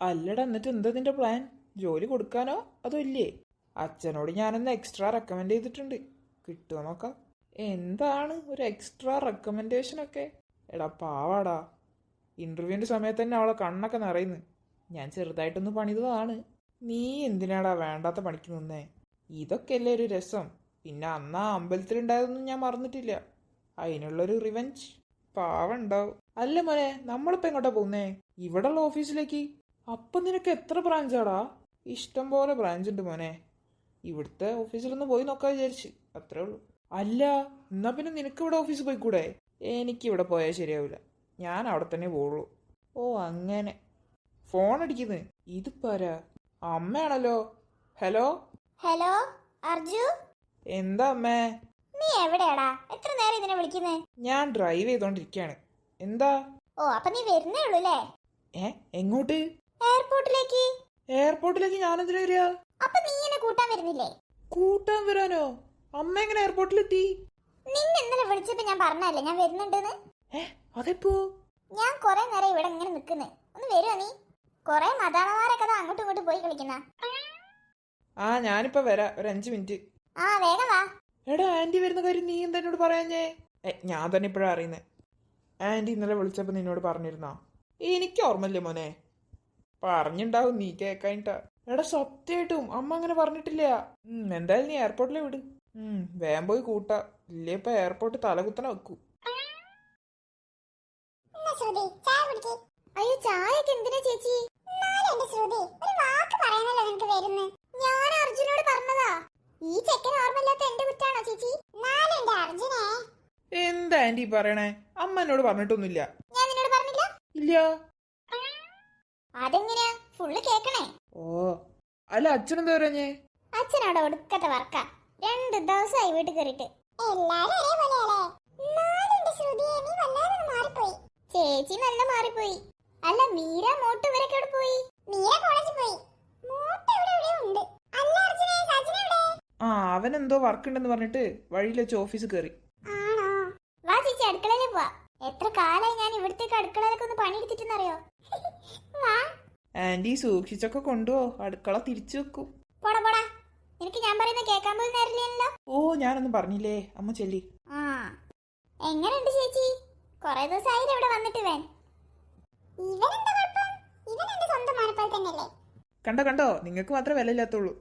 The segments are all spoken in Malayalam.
അല്ലടാ, എന്നിട്ട് എന്താ നിന്റെ പ്ലാൻ? ജോലി കൊടുക്കാനോ അതോ ഇല്ലേ? അച്ഛനോട് ഞാനൊന്ന് എക്സ്ട്രാ റെക്കമെൻഡ് ചെയ്തിട്ടുണ്ട്, കിട്ടുമോ നോക്കാം. എന്താണ് ഒരു എക്സ്ട്രാ റെക്കമെൻഡേഷനൊക്കെ? എടാ പാവാടാ, ഇന്റർവ്യൂവിന്റെ സമയത്ത് തന്നെ അവളെ കണ്ണൊക്കെ നിറയുന്നു. ഞാൻ ചെറുതായിട്ടൊന്ന് പണിതതാണ്. നീ എന്തിനാടാ വേണ്ടാത്ത പണിക്ക് നിന്നേ? ഇതൊക്കെയല്ലേ ഒരു രസം. പിന്നെ അന്നാ അമ്പലത്തിലുണ്ടായതൊന്നും ഞാൻ മറന്നിട്ടില്ല. അതിനുള്ളൊരു റിവെഞ്ച് പാവുണ്ടാവും. അല്ല മോനെ, നമ്മളിപ്പോ എങ്ങോട്ടാ പോകുന്നേ? ഇവിടെയുള്ള ഓഫീസിലേക്ക്? അപ്പൊ നിനക്ക് എത്ര ബ്രാഞ്ചാടാ? ഇഷ്ടം പോലെ ബ്രാഞ്ച് ഉണ്ട് മോനെ. ഇവിടുത്തെ ഓഫീസിലൊന്ന് പോയി നോക്കാൻ വിചാരിച്ച്, അത്രേ ഉള്ളൂ. അല്ല, എന്നാ പിന്നെ നിനക്ക് ഇവിടെ ഓഫീസിൽ പോയിക്കൂടെ? എനിക്കിവിടെ പോയാൽ ശരിയാവില്ല, ഞാൻ അവിടെ തന്നെ പോവുള്ളൂ. ഓ അങ്ങനെ. ഫോൺ അടിക്കുന്നത് ഇതിപ്പാരാ? അമ്മയാണല്ലോ. ഹലോ ഹലോ അർജു, എന്താ അമ്മേ? നീ എവിടെയാടാ? എത്ര നേരം ഇതിനെ വിളിക്കുന്നേ? ഞാൻ ഡ്രൈവ് ചെയ്തോണ്ടിരിക്കാണ്. എന്താ? ഓ, അപ്പൊ നീ വരുന്നേ ഉള്ളൂ അല്ലേ? എങ്ങോട്ട്? എയർപോർട്ടിലേക്ക്. എയർപോർട്ടിലേക്ക് ഞാനെന്തിനാ വരിക? അപ്പൊ നീ എന്നെ കൂട്ടാൻ വരുന്നില്ലേ? കൂട്ടാൻ വരാനോ? അമ്മ എങ്ങനെ എയർപോർട്ടിലെത്തി? നിന്നെ ഇന്നലെ വിളിച്ചപ്പോ ഞാൻ പറഞ്ഞല്ലേ ഞാൻ വരുന്നുണ്ടെന്ന്. അതെപ്പോ? ഞാൻ കൊറേ നേരം ഇവിടെ ഇങ്ങനെ നിക്കുന്നേ, ഒന്ന് വരുമോ നീ? കൊറേ മതാണമാരൊക്കെ അങ്ങോട്ടും ഇങ്ങോട്ടും പോയി കളിക്കുന്ന. ഞാനിപ്പോ വരാം, ഒരു 5 മിനിറ്റ്. വേഗം വാ. എടാ, ആന്റി വരുന്ന കാര്യം നീ എന്താ എന്നോട് പറയാഞ്ഞേ? ഞാൻ തന്നെ ഇപ്പഴാ അറിയുന്നേ. ആന്റി ഇന്നലെ വിളിച്ചപ്പോ നിന്നോട് പറഞ്ഞിരുന്നാ? എനിക്ക് ഓർമ്മല്ലേ മോനെ. പറഞ്ഞിണ്ടാവും, നീ കേക്കാനിട്ടാ. എടാ സത്യമായിട്ടും അമ്മ അങ്ങനെ പറഞ്ഞിട്ടില്ല. എന്തായാലും നീ എയർപോർട്ടിലെ വിട്. വേഗം പോയി കൂട്ടാ, ഇല്ലേ ഇപ്പൊ എയർപോർട്ട് തലകുത്തനെ വെക്കൂ. അയ്യോ, ചായക്ക് എന്തിനാ ചേച്ചി? ഞാൻ അർജുനോട് പറഞ്ഞതാ. ഈ ചെക്കൻ ഓർമ്മയില്ലാത്ത എന്റെ കുറ്റാണോ ചേച്ചി? അർജുനെ എന്താ ആന്റി പറയണേ? അമ്മ എന്നോട് പറഞ്ഞിട്ടൊന്നുമില്ല. ഞാൻ നിന്നോട് പറഞ്ഞില്ല? ഇല്ല. അതെങ്ങനെയാ? ഫുള്ള് കേക്കണേ. ഓ അല്ല, അച്ഛനെന്താ പറഞ്ഞേ? അച്ഛനവിടെ ഒടുക്കത്തെ വർക്ക. 2 ദിവസമായി വീട്ടിൽ കയറിട്ട്. ചേച്ചി നല്ല മാറിപ്പോയി. അല്ല, മീര മോട്ട് ഇവരൊക്കെ എവിടെ പോയി? മീര കോളേജിൽ പോയി. മോട്ട് ഇവിടെ ഉണ്ട്. അല്ല അർജുനെ, സജിന എവിടെ? അവനെന്തോ വർക്ക് ഉണ്ടെന്ന് പറഞ്ഞിട്ട് വഴിയിൽ വെച്ച് ഓഫീസിൽ കയറി. ആണോ? വാ ചേച്ചി, അടുക്കളയിലേക്ക് പോവാ. എത്ര കാലായി ഞാൻ ഇവിടത്തേക്ക് അടുക്കളയിലൊക്കെ ഒന്ന് പണിയെടുത്തിട്ടെന്നറിയോ? വാ. ആന്റി സൂക്ഷിച്ചൊക്കെ കൊണ്ടുപോ, അടുക്കള തിരിച്ചു വെക്കും. പോടാ പോടാ, നിനക്ക് ഞാൻ പറയുന്ന കേൾക്കാൻ പോലും നേരില്ലല്ലോ. ഞാനൊന്നും പറഞ്ഞില്ലേ, അമ്മ ചെല്ലി. എങ്ങനെയുണ്ട് ചേച്ചി? കൊറേ ദിവസമായി ഇവിടെ വന്നിട്ട്. കണ്ടോ, നിങ്ങൾക്ക് മാത്രമേ വില ഇല്ലാത്തുള്ളൂ.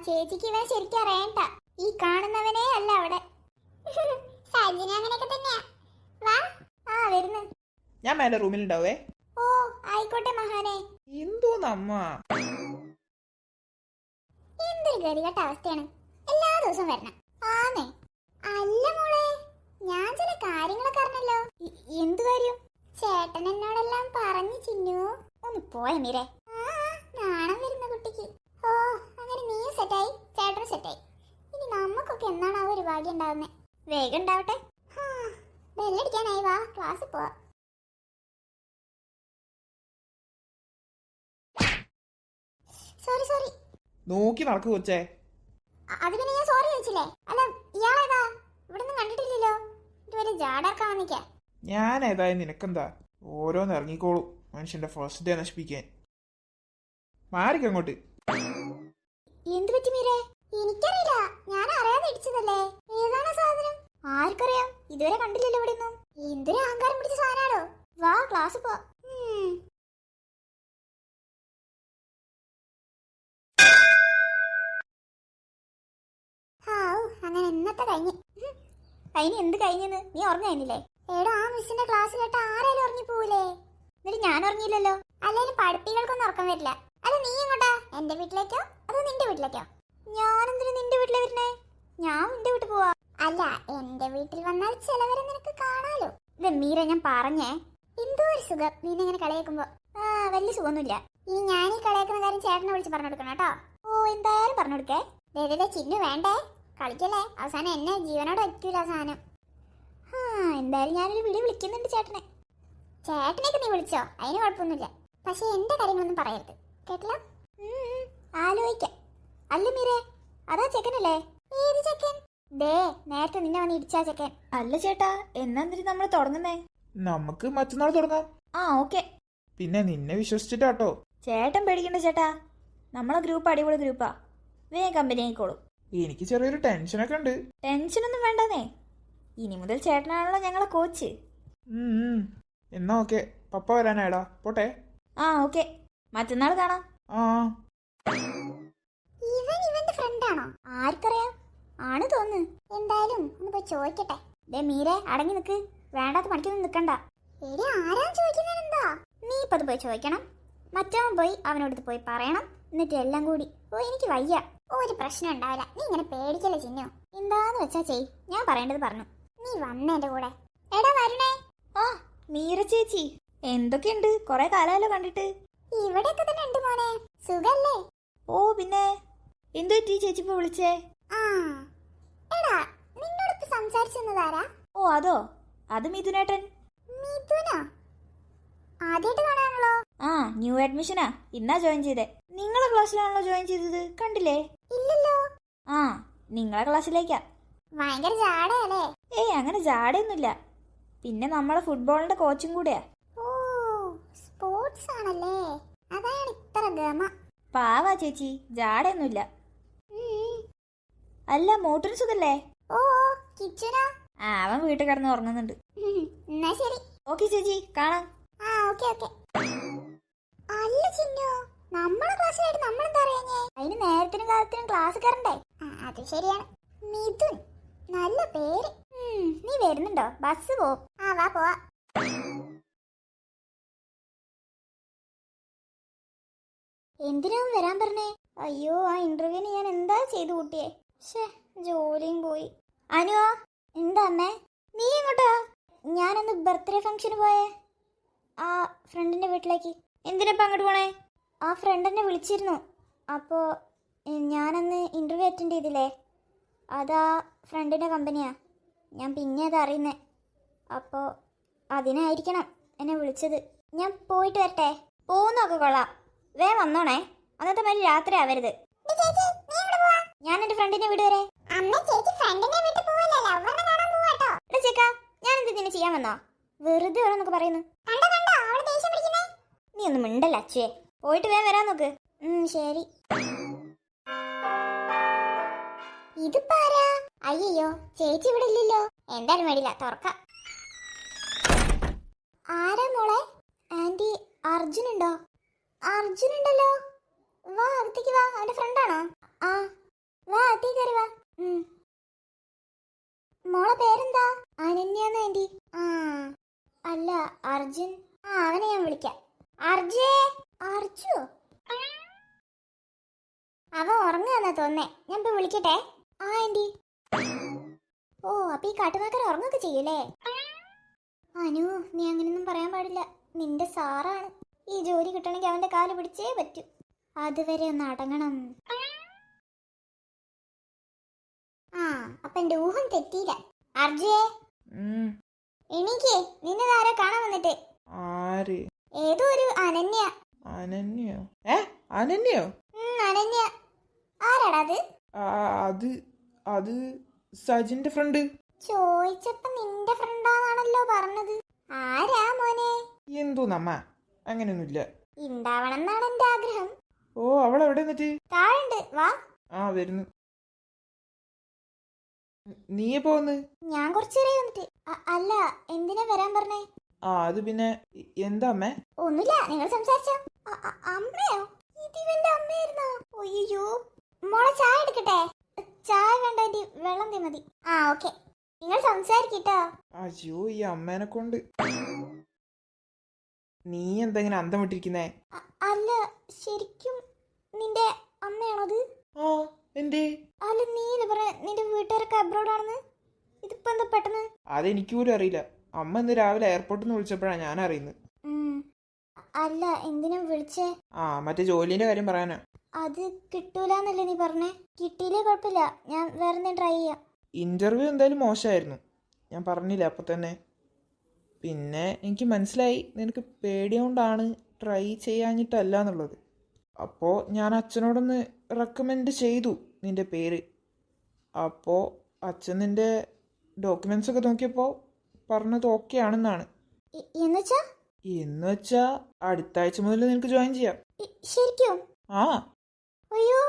ചേച്ചിക്ക് ഇവൻ ശരിക്കും അറിയണ്ട. ഈ കാണുന്നവനേ അല്ല അവിടെ. വരുന്നു. ഞാൻ മേലെ റൂമിലുണ്ടാവേ. ഓ ആയിക്കോട്ടെ മഹാനെ. എന്തോന്നമ്മ, എന്തൊരു ഗതികെട്ട അവസ്ഥയാണ്. എല്ലാ ദിവസവും വരണം. ആന്നേ. അല്ല മോളെ, ഞാൻ ചില കാര്യങ്ങളൊക്കെ അറിഞ്ഞല്ലോ. എന്തു കാര്യം? ചേട്ടൻ എന്നോടെല്ലാം പറഞ്ഞു ചിന്നു. ഒന്ന് പോയ മീരെ, നാണം വരുന്ന കുട്ടിക്ക്. ഓ അങ്ങനെ നീയും സെറ്റായി, ചേട്ടനും സെറ്റായി. ഇനി നമുക്കൊക്കെ എന്നാണ് ആ ഒരു ഭാഗ്യം ഉണ്ടാവുന്നേ. വേഗം ഉണ്ടാവട്ടെ. ബെല്ലടിക്കാനായി, വാ ക്ലാസ്സിൽ പോവാ. സോറി. നോക്കി നടക്കു കൊച്ചേ. അതിന് ഞാൻ സോറി ചോദിച്ചില്ലേ? അല്ല, ഇയാളേതാ? ഇവിടെ ഒന്നും കണ്ടിട്ടില്ലല്ലോ. ഇതുവരെ ജാടർക്കാൻ വന്നിക്കാ. ഞാൻ ഏതായാലും നിനക്കെന്താ, ഓരോന്ന് ഇറങ്ങിക്കോളൂ മനുഷ്യന്റെ ഫസ്റ്റ് ഡേ നശിപ്പിക്കാൻ. മാറിക്കങ്ങോട്ട്. എന്ത് പറ്റി മീരേ? എനിക്കറിയില്ല, ഞാൻ അറിയാതെ ഇടിച്ചതല്ലേ. ഏതാണ് സാധനം? ആർക്കറിയാം, ഇതുവരെ കണ്ടില്ലല്ലോ ഇവിടെ ഒന്നും. എന്തൊരു അഹങ്കാരം പിടിച്ച സാധനാണോ? വാ ക്ലാസ് പോ. അങ്ങനെ ഇന്നത്തെ കഴിഞ്ഞു. അതിന് എന്ത് കഴിഞ്ഞെന്ന് നീ ഓർമ്മയില്ലേ? എടാ, ആ മിസ്സിന്റെ ക്ലാസ് കേട്ട ആരായാലും ഉറങ്ങി പോവില്ലേ? എന്നിട്ട് ഞാൻ ഉറങ്ങിയില്ലല്ലോ. അല്ലേലും പഠിപ്പികൾക്കൊന്നും ഉറക്കം വരില്ല. അല്ല, നീ എങ്ങോട്ടാ? എന്റെ വീട്ടിലേക്കോ അതോ നിന്റെ വീട്ടിലേക്കോ? ഞാനെന്തിനു നിന്റെ വീട്ടിലെ വരുന്നേ? ഞാൻ നിന്റെ വീട്ടിൽ പോവാ. അല്ല, എന്റെ വീട്ടിൽ വന്നാൽ ചിലവരെ നിനക്ക് കാണാലോ. ഇത് മീര, ഞാൻ പറഞ്ഞേ. എന്തോ ഒരു സുഖം നീനെങ്ങനെ കളിയാക്കുമ്പോ. വലിയ സുഖമൊന്നുമില്ല. ഇനി ഞാൻ ഈ കളിയാക്കുന്ന കാര്യം ചേട്ടനെ വിളിച്ച് പറഞ്ഞു കൊടുക്കണം കേട്ടോ. ഓ എന്തായാലും പറഞ്ഞു കൊടുക്കേ. ചിന്നു വേണ്ടേ, കളിക്കല്ലേ. അവസാനം എന്നെ ജീവനോട് വയ്ക്കൂല അവസാനം. എന്തായാലും ഞാനൊരു വിളിക്കുന്നുണ്ട് ചേട്ടനെ. ചേട്ടനെയൊക്കെ നീ വിളിച്ചോ, അതിന് കുഴപ്പമൊന്നുമില്ല. പക്ഷെ എന്റെ കാര്യങ്ങളൊന്നും പറയരുത്, കേട്ടില്ല? ആലോചിക്കാം. അല്ല മീരേ, അതാ ചെക്കനല്ലേ? ഏത് ചെക്കൻ? ദേ നേരത്തെ നിന്നെ വന്ന് ഇടിച്ചാ ചെക്കൻ. അല്ല ചേട്ടാ, എന്നാ നമ്മൾ തുടങ്ങുന്നേ? നമുക്ക് മറ്റന്നാൾ തുടങ്ങാം. ഓക്കെ. പിന്നെ നിന്നെ വിശ്വസിച്ചിട്ടാട്ടോ. ചേട്ടൻ പേടിക്കണ്ട ചേട്ടാ, നമ്മളെ ഗ്രൂപ്പ് അടിപൊളി ഗ്രൂപ്പാ, വേഗം കമ്പനി ആയിക്കോളും. എനിക്ക് ചെറിയൊരു ടെൻഷനൊക്കെ ഉണ്ട്. ടെൻഷനൊന്നും വേണ്ടന്നേ, ഇനി മുതൽ ചേട്ടനാണല്ലോ ഞങ്ങളെ കോച്ച്. എന്നാ ഓക്കെ, പപ്പ വരാനായടാ, പോട്ടെ. ആ ഓക്കെ, മറ്റന്നാൾ കാണാം. ആ ഇവന്റെ ഫ്രണ്ടാണോ? ആർക്കറിയാം, ആണ് തോന്നുന്നു. എന്തായാലും ഒന്ന് പോയി ചോദിക്കട്ടെ. ദേ മീരെ, അടങ്ങി നിക്ക്, വേണ്ടാത്ത പണിക്കൊന്നും നിക്കണ്ട. എടി ആരാ ചോദിക്കുന്നതെന്താ? നീ ഇപ്പൊ അത് പോയി ചോദിക്കണം. മറ്റവൻ പോയി അവനോട് പോയി പറയണം. എന്നിട്ട് എല്ലാം കൂടി. ഓ എനിക്ക് വയ്യ. ഒരു പ്രശ്നം ഉണ്ടാവില്ല, നീ ഇങ്ങനെ പേടിക്കല്ലേ ചിന്നു. എന്താന്ന് വെച്ചാ ചെയ്, ഞാൻ പറയേണ്ടത് പറഞ്ഞു. നീ വന്ന എന്റെ കൂടെ. എടാ വരണേ. ആ മീര ചേച്ചി, എന്തൊക്കെയുണ്ട്? കൊറേ കാലമല്ലോ കണ്ടിട്ട്. ഇവിടെയൊക്കെ തന്നെ ഉണ്ട് മോനെ. സുഖല്ലേ? ഓ പിന്നെ, എന്തു പറ്റി ചേച്ചി ഇപ്പൊ വിളിച്ചേ? ആ എടാ, നിന്നോട് സംസാരിച്ചതാരാ? ഓ അതോ, അത് മിഥുനേട്ടൻ. മിഥുനോ? ആദ്യമായിട്ട് കാണാണല്ലോ. ആ ന്യൂ അഡ്മിഷനാ, ഇന്നാ ജോയിൻ ചെയ്തേ. നിങ്ങളെ ക്ലാസ്സിലാണല്ലോ ജോയിൻ ചെയ്തത്, കണ്ടില്ലേ? ഇല്ലല്ലോ. ആ നിങ്ങളെ ക്ലാസ്സിലേക്കാ. ഭയങ്കര ജാടയല്ലേ? ഏയ് അങ്ങനെ ജാടയൊന്നുമില്ല, പിന്നെ നമ്മളെ ഫുട്ബോളിന്റെ കോച്ചും കൂടെയാ. ഓ സ്പോർട്സ് ആണല്ലേ, അതാണ് ഇത്ര ഗമ. പാവാ ചേച്ചി, ജാടയൊന്നുമില്ല. ഉം. അല്ല മോട്ടറിന് സുഖല്ലേ? ഓ കിച്ചനോ? ആ അവൻ വീട്ടിൽ കിടന്ന് ഉറങ്ങുന്നുണ്ട്. എന്നാ ശരി. ഓക്കെ ചേച്ചി, കാണാം. ആ ഓക്കെ ഓക്കെ. അല്ല ചിന്നു, നമ്മളെ ക്ലാസ്സിലായിട്ട് നമ്മളെന്താ അറിയാഞ്ഞേ? അതിന് നേരത്തിനും കാലത്തിനും ക്ലാസ് കയറണ്ടേ? അത് ശരിയാണ്. മിഥുൻ, നല്ല പേര്. നീ വരുന്നുണ്ടോ? ബസ് പോ. ആ വാ പോവാ. എന്തിനാ വരാൻ പറഞ്ഞേ? അയ്യോ, ആ ഇന്റർവ്യൂവിന് ഞാൻ എന്താ ചെയ്തു കൂട്ടിയേ. ഷേ, ജോലിയും പോയി. അനുവോ? എന്താ അമ്മേ? നീ എങ്ങോട്ടാ? ഞാനന്ന് ബർത്ത്ഡേ ഫംഗ്ഷന് പോയേ, ആ ഫ്രണ്ടിന്റെ വീട്ടിലേക്ക്. എന്തിനാ അങ്ങോട്ട് പോണേ? ആ ഫ്രണ്ട് എന്നെ വിളിച്ചിരുന്നു. അപ്പോൾ ഞാനന്ന് ഇന്റർവ്യൂ അറ്റൻഡ് ചെയ്തില്ലേ, അതാ ഫ്രണ്ടിന്റെ കമ്പനിയാ. ഞാൻ പിന്നെ അത് അറിയുന്നേ. അപ്പോൾ അതിനായിരിക്കണം എന്നെ വിളിച്ചത്. ഞാൻ പോയിട്ട് വരട്ടെ. പോകുന്നൊക്കെ കൊള്ളാം, വേ വന്നോണേ. അന്നത്തെ മാതിരി രാത്രി ആവരുത്. ഞാൻ എന്റെ ഫ്രണ്ടിന്റെ വീട് വരെ. ചേക്കാ, ഞാൻ എന്തിനെ ചെയ്യാൻ വന്നോ? വെറുതെ ഓരോന്നൊക്കെ പറയുന്നു. നീ ഒന്നും മിണ്ടല്ല അച്ഛേ, പോയിട്ട് വേഗം വരാൻ നോക്ക്. ശരി. ഇതിപ്പാരാ? അയ്യോ, ചേച്ചി ഇവിടെ ഇല്ലല്ലോ. എന്തായാലും വേണ്ടില്ല, തുറക്കാം. ആരാ മോളെ? ആന്റി, അർജുനുണ്ടോ? അർജുനുണ്ടല്ലോ. വാ അകത്തേക്ക് വാ. അവന്റെ ഫ്രണ്ടാണോ? ആ വാ, അകത്തേക്ക് കയറി വാ. മോളെ പേരെന്താ? അനന്യാന്ന് ആന്റി. ആ അല്ല അർജുൻ. അവനെ ഞാൻ വിളിക്കാം. അർജേ. അർജു? അവൻ ഉറങ്ങുകയെന്നാ തോന്നേ. ഞാൻ ഇപ്പൊ വിളിക്കട്ടെ. ആ ആന്റി. ഓ അപ്പൊ ഈ കാട്ടുനാക്കർ ഉറങ്ങൊക്കെ ചെയ്യൂലേ? അനു, നീ അങ്ങനെയൊന്നും പറയാൻ പാടില്ല. നിന്റെ സാറാണ്. ഈ ജോലി കിട്ടണമെങ്കിൽ അവന്റെ കാല് പിടിച്ചേ പറ്റൂ. അതുവരെ ഒന്ന് അടങ്ങണം. ആ അപ്പൊ എന്റെ ഊഹം തെറ്റിയില്ല. അർജേ, എണീക്കേ. നിന്നതാരാ കാണാൻ വന്നിട്ട്? ആര്? ഏതോ ഒരു അനന്യ. അനന്യോ? അനന്യോ? അനന്യ. ആരാടാ അത്? അത് അത് സജിന്റെ ഫ്രണ്ട്. ചോദിച്ചപ്പോ നിന്റെ ഫ്രണ്ടാണല്ലോ പറഞ്ഞത്. ആരാ മോനെ? എന്തോ നമ്മ അങ്ങനെയൊന്നുമില്ല. ഉണ്ടാവണം എന്നാണ് എന്റെ ആഗ്രഹം. ഓ അവളെവിടെ എന്നിട്ട്? താഴുണ്ട്, വാ. ആ വരുന്നു. നീ പോന്ന്? ഞാൻ കുറച്ചേരെ വന്നിട്ട്. അല്ല, എന്തിനാ വരാൻ പറഞ്ഞേ? അത് പിന്നെ എന്താ അമ്മേ? ഒന്നുമില്ല, നിങ്ങൾ സംസാരിച്ചോ. അമ്മയോ? ഇതിവന്റെ അമ്മയായിരുന്നോ? ഒയ്യോ. മോളെ ചായ എടുക്കട്ടെ? ചായ വേണ്ട ആന്റി, വെള്ളം തീ മതി. ഓക്കെ, നിങ്ങൾ സംസാരിക്കട്ടോ. അയ്യോ, ഈ അമ്മേനെ കൊണ്ട്. നീ എന്തെങ്ങനെ അന്തം വിട്ടിരിക്കുന്നേ? അല്ല, ശരിക്കും നിന്റെ അമ്മയാണത്? ആ എന്തേ? അല്ല, നീ പറഞ്ഞ നിന്റെ വീട്ടുകാരൊക്കെ അബ്രോഡ് ആണെന്ന്. ഇതിപ്പോ എന്താ പെട്ടെന്ന്? അതെനിക്ക് പോലും അറിയില്ല. അമ്മ ഇന്ന് രാവിലെ എയർപോർട്ടിൽ നിന്ന് വിളിച്ചപ്പോഴാണ് ഞാൻ അറിയുന്നത്. അല്ല, എന്തിനാ വിളിച്ചേ? മറ്റേ ജോലിന്റെ കാര്യം പറയാനാ. അത് കിട്ടൂലെന്നല്ലേ നീ പറഞ്ഞേ? കിട്ടിയില്ലേ കുഴപ്പമില്ല, ഞാൻ വേറെ എന്തെങ്കിലും ട്രൈ ചെയ്യാം. ഇന്റർവ്യൂ എന്തായാലും മോശമായിരുന്നു, ഞാൻ പറഞ്ഞില്ല അപ്പൊ തന്നെ. പിന്നെ എനിക്ക് മനസ്സിലായി നിനക്ക് പേടിയോണ്ടാണ് ട്രൈ ചെയ്യാഞ്ഞിട്ടല്ല എന്നുള്ളത്. അപ്പോൾ ഞാൻ അച്ഛനോടൊന്ന് റെക്കമെൻഡ് ചെയ്തു നിന്റെ പേര്. അപ്പോൾ അച്ഛൻ നിന്റെ ഡോക്യുമെന്റ്സ് ഒക്കെ നോക്കിയപ്പോൾ പറഞ്ഞത് ഓക്കെ ആണെന്നാണ്. എന്നുവെച്ചാ? എന്ന് വെച്ചാ അടുത്ത ആഴ്ച മുതൽ നിനക്ക് ജോയിൻ ചെയ്യാം. ശരിക്കും? ആ, അയ്യോ,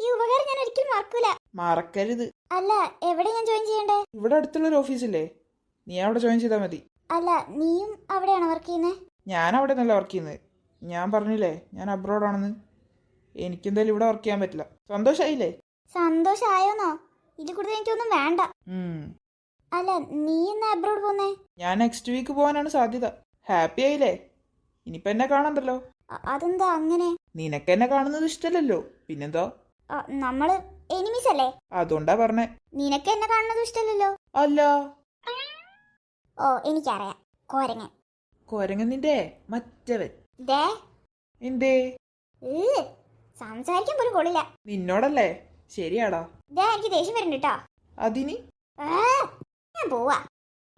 ഈ ഉപകാരം ഞാൻ ഒരിക്കലും മറക്കൂല. മറക്കരുത്. അല്ല, എവിടെ ഞാൻ ജോയിൻ ചെയ്യണ്ടേ? ഇവിടെ അടുത്തുള്ളൊരു ഓഫീസില്ലേ, നീ അവിടെ ജോയിൻ ചെയ്താൽ മതി. അല്ല, നീയും അവിടെയാണോ വർക്ക് ചെയ്യുന്നത്? ഞാൻ അവിടെ നല്ല വർക്ക് ചെയ്യുന്നത്. ഞാൻ പറഞ്ഞില്ലേ ഞാൻ അബ്രോഡാണെന്ന്. എനിക്കെന്തായാലും ഇവിടെ വർക്ക് ചെയ്യാൻ പറ്റില്ല. സന്തോഷായില്ലേ? സന്തോഷായോന്നോ? ഇതിൽ കൂടുതൽ എനിക്കൊന്നും വേണ്ട. അല്ല, നീ എന്നാ അബ്രോഡ് പോന്നേ? ഞാൻ നെക്സ്റ്റ് വീക്ക് പോകാനാണ് സാധ്യത. ഹാപ്പി ആയില്ലേ? ഇനിയിപ്പോ എന്നെ കാണണ്ടല്ലോ. അതെന്താ അങ്ങനെ? നിനക്ക് എന്നെ കാണുന്നത് ഇഷ്ടമല്ലല്ലോ, പിന്നെന്താ? നമ്മള് എനിമീസ് അല്ലേ? അതുകൊണ്ടാ പറഞ്ഞേ. നിനക്ക് എന്നെ കാണുന്നത് ഇഷ്ടമല്ലല്ലോ. അല്ല, ഓ, എനിക്കറിയാം. കൊരങ്ങൻ. കൊരങ്ങൻ നിന്റെ മറ്റവൻ. ദേ, എന്തേ? സംസാരിക്കാൻ പോലും കൊള്ളില്ല. നിന്നോടല്ലേ? ശരിയാടാ. ദേ, എനിക്ക് ദേഷ്യം വരുന്നുണ്ട് കേട്ടോ. അതിന് ഞാൻ പോവാ.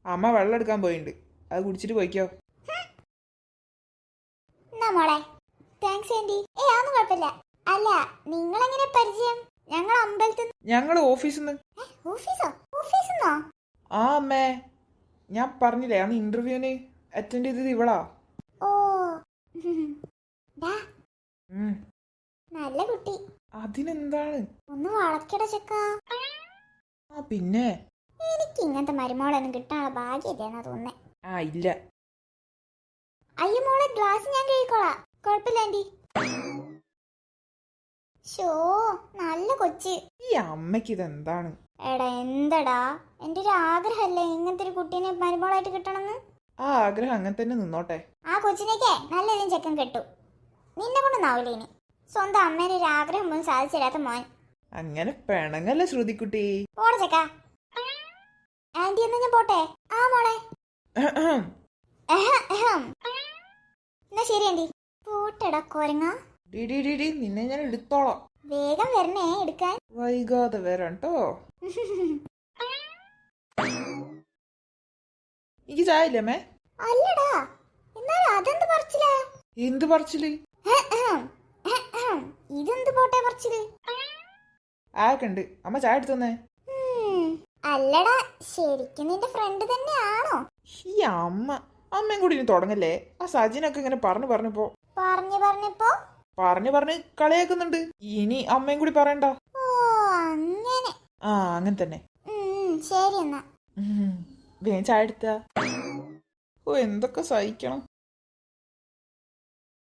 അമ്മ വെള്ളം എടുക്കാൻ പോയിണ്ട്, അത് കുടിച്ചിട്ട് പോയിക്കോ. എന്നാ മോളെ. Thanks aunty. അതൊന്നും കുഴപ്പമില്ല. അല്ല, നിങ്ങളെങ്ങനെ പരിചയം? ഞങ്ങൾ അമ്പലത്തിൽ. ഞങ്ങള് ഓഫീസിൽ നിന്ന്. ഓഫീസോ? ഓഫീസിന്നോ? ആ അമ്മേ, ഞാൻ പറഞ്ഞില്ലേ അന്ന് ഇന്റർവ്യൂവിന് അറ്റൻഡ് ചെയ്തത് ഇവളാ. ഓ, ഡാ, ഉം. നല്ല കുട്ടി. അതിനെന്താണ്? ഒന്ന് വളക്കട ചെക്ക. ആ പിന്നെ എനിക്ക് ഇങ്ങനത്തെ മരുമോളൊന്നും കിട്ടാനുള്ള ഭാഗ്യമില്ലെന്നാ തോന്നുന്നേ. ആ ഇല്ല. അയ്യോ മോളെ, ഗ്ലാസ് ഞാൻ കഴിക്കോളാം. കുഴപ്പമില്ല ആന്റി. ഷോ, നല്ല കൊച്ച്. ഈ അമ്മയ്ക്ക് ഇതെന്താണ്? എടാ, എന്തടാ, എന്റെ ഒരു ആഗ്രഹമല്ലേ ഇങ്ങനത്തെ ഒരു കുട്ടീനെ മരുമോളായിട്ട് കിട്ടണമെന്ന്. ആ ആഗ്രഹം അങ്ങനെ തന്നെ നിന്നോട്ടെ. ആ കൊച്ചിനേക്കേ നല്ലൊരു ചെക്കൻ കെട്ടു. നിന്നെ കൊണ്ടൊന്നാവില്ല ഇനി. സ്വന്തം അമ്മേനെ ഒരു ആഗ്രഹം പോലും സാധിച്ചില്ലാത്ത മോൻ. അങ്ങനെ പിണങ്ങല്ലേ ശ്രുതിക്കുട്ടി. പോടെ ചെക്ക. ആന്റി എന്നാ ഞാൻ പോട്ടെ. ആ മോളെ. എന്നാ ശരി ആന്റി. പോട്ടെടാ കൊരങ്ങ. നിന്നെ ഞാൻ എടുത്തോളാം. വേഗം വരണേ എടുക്കാൻ. വൈകാതെ വരാം ട്ടോ. എനിക്ക് ചായ ഇല്ലേ അമ്മേ? അല്ലടാ, എന്നാലും അതെന്ത് പറച്ചിലാ? എന്ത് പറച്ചില്? ഇതെന്ത് പോട്ടെ പറച്ചില്? ആക്കണ്ട് അമ്മ ചായ എടുത്തു തന്നെ. അല്ലടാ, ശരിക്കും നിന്റെ ഫ്രണ്ട് തന്നെയാണോ? ഈ അമ്മയും കൂടി ഇനി തുടങ്ങല്ലേ. ആ സജിനൊക്കെ ഇങ്ങനെ പറഞ്ഞപ്പോ പറഞ്ഞ് കളിയാക്കുന്നുണ്ട്. ഇനി അമ്മയും കൂടി പറയണ്ട. ഓ, അങ്ങനെ. ആ അങ്ങനെ തന്നെ. ശരി എന്നാ. വേഗം ചായ എടുത്ത. ഓ എന്തൊക്കെ സഹിക്കണം.